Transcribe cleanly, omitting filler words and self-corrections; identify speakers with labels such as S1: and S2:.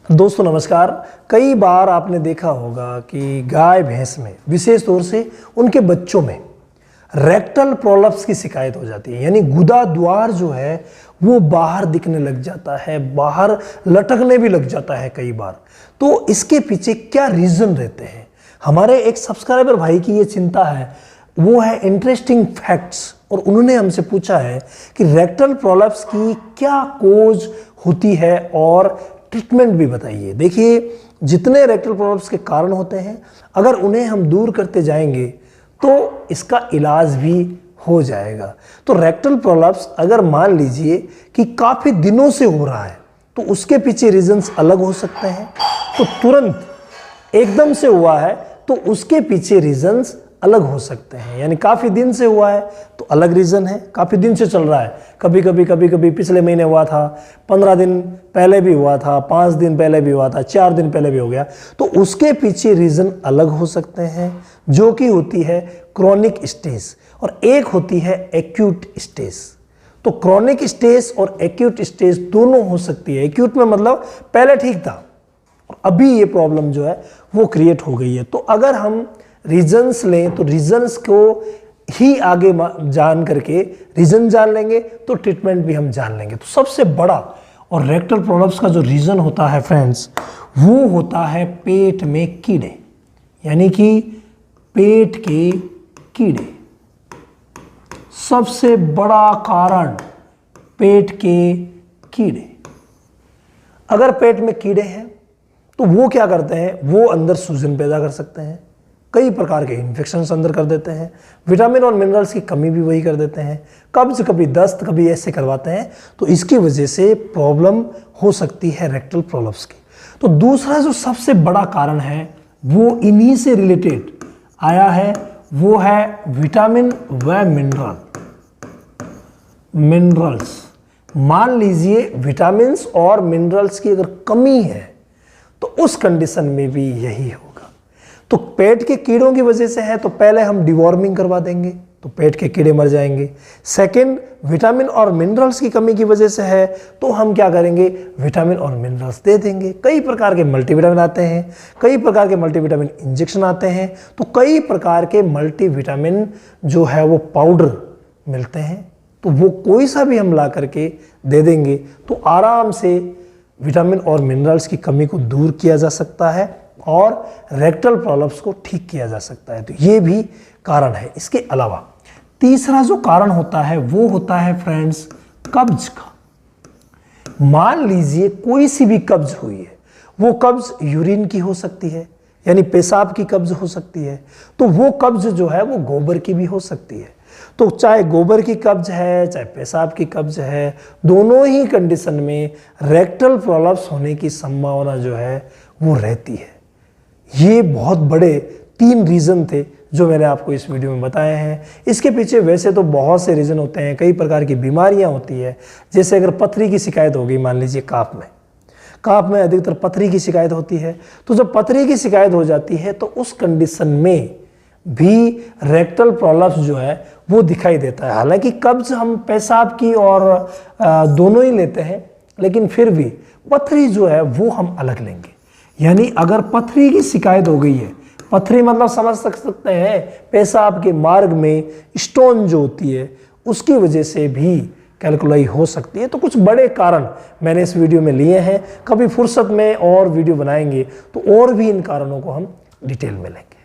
S1: दोस्तों नमस्कार। कई बार आपने देखा होगा कि गाय भैंस में, विशेष तौर से उनके बच्चों में रेक्टल प्रोलप्स की शिकायत हो जाती है, यानी गुदा द्वार जो है वो बाहर दिखने लग जाता है, बाहर लटकने भी लग जाता है कई बार। तो इसके पीछे क्या रीजन रहते हैं? हमारे एक सब्सक्राइबर भाई की ये चिंता है, वो है इंटरेस्टिंग फैक्ट्स, और उन्होंने हमसे पूछा है कि रेक्टल प्रोलप्स की क्या कोज होती है और ट्रीटमेंट भी बताइए। देखिए, जितने रेक्टल प्रोलप्स के कारण होते हैं, अगर उन्हें हम दूर करते जाएंगे तो इसका इलाज भी हो जाएगा। तो रेक्टल प्रोलप्स अगर मान लीजिए कि काफ़ी दिनों से हो रहा है तो उसके पीछे रीजंस अलग हो सकते हैं। तो तुरंत एकदम से हुआ है तो उसके पीछे रीजंस अलग हो सकते हैं, यानी काफ़ी दिन से हुआ है तो अलग रीज़न है, काफ़ी दिन से चल रहा है, कभी कभी पिछले महीने हुआ था, 15 दिन पहले भी हुआ था, 5 दिन पहले भी हुआ था, 4 दिन पहले भी हो गया, तो उसके पीछे रीज़न अलग हो सकते हैं, जो कि होती है क्रॉनिक स्टेज और एक होती है एक्यूट स्टेज। तो क्रॉनिक स्टेज और एक्यूट स्टेज दोनों हो सकती है। एक्यूट में मतलब पहले ठीक था और अभी ये प्रॉब्लम जो है वो क्रिएट हो गई है। तो अगर हम रीजंस लें तो रीजंस को ही आगे जान करके रीजन जान लेंगे तो ट्रीटमेंट भी हम जान लेंगे। तो सबसे बड़ा और रेक्टल प्रोलप्स का जो रीजन होता है फ्रेंड्स, वो होता है पेट में कीड़े, यानी कि पेट के कीड़े। सबसे बड़ा कारण पेट के कीड़े। अगर पेट में कीड़े हैं तो वो क्या करते हैं, वो अंदर सूजन पैदा कर सकते हैं, कई प्रकार के इन्फेक्शंस अंदर कर देते हैं, विटामिन और मिनरल्स की कमी भी वही कर देते हैं, कब्ज, कभी दस्त, कभी ऐसे करवाते हैं। तो इसकी वजह से प्रॉब्लम हो सकती है रेक्टल प्रोलप्स की। तो दूसरा जो सबसे बड़ा कारण है वो इन्हीं से रिलेटेड आया है, वो है विटामिन व मिनरल्स। मान लीजिए विटामिन और मिनरल्स की अगर कमी है तो उस कंडीशन में भी यही होगा। तो पेट के कीड़ों की वजह से है तो पहले हम डिवॉर्मिंग करवा देंगे तो पेट के कीड़े मर जाएंगे। सेकंड, विटामिन और मिनरल्स की कमी की वजह से है तो हम क्या करेंगे, विटामिन और मिनरल्स दे देंगे। कई प्रकार के मल्टीविटामिन आते हैं, कई प्रकार के मल्टीविटामिन इंजेक्शन आते हैं, तो कई प्रकार के मल्टीविटामिन जो है वो पाउडर मिलते हैं, तो वो कोई सा भी हम ला करके दे देंगे तो आराम से विटामिन और मिनरल्स की कमी को दूर किया जा सकता है और रेक्टल प्रोलप्स को ठीक किया जा सकता है। तो ये भी कारण है। इसके अलावा तीसरा जो कारण होता है वो होता है फ्रेंड्स कब्ज का। मान लीजिए कोई सी भी कब्ज हुई है, वो कब्ज यूरिन की हो सकती है, यानी पेशाब की कब्ज हो सकती है, तो वो कब्ज जो है वो गोबर की भी हो सकती है। तो चाहे गोबर की कब्ज है चाहे पेशाब की कब्ज है, दोनों ही कंडीशन में रेक्टल प्रोलप्स होने की संभावना जो है वो रहती है। ये बहुत बड़े 3 रीज़न थे जो मैंने आपको इस वीडियो में बताए हैं। इसके पीछे वैसे तो बहुत से रीज़न होते हैं, कई प्रकार की बीमारियां होती है। जैसे अगर पथरी की शिकायत हो गई, मान लीजिए काँप में अधिकतर पथरी की शिकायत होती है, तो जब पथरी की शिकायत हो जाती है तो उस कंडीशन में भी रेक्टल प्रोलप्स जो है वो दिखाई देता है। हालांकि कब्ज हम पेशाब की और दोनों ही लेते हैं, लेकिन फिर भी पथरी जो है वो हम अलग लेंगे। यानी अगर पथरी की शिकायत हो गई है, पथरी मतलब समझ सकते हैं पेशाब के मार्ग में स्टोन जो होती है उसकी वजह से भी कैल्कुलाई हो सकती है। तो कुछ बड़े कारण मैंने इस वीडियो में लिए हैं, कभी फुर्सत में और वीडियो बनाएंगे तो और भी इन कारणों को हम डिटेल में लेंगे।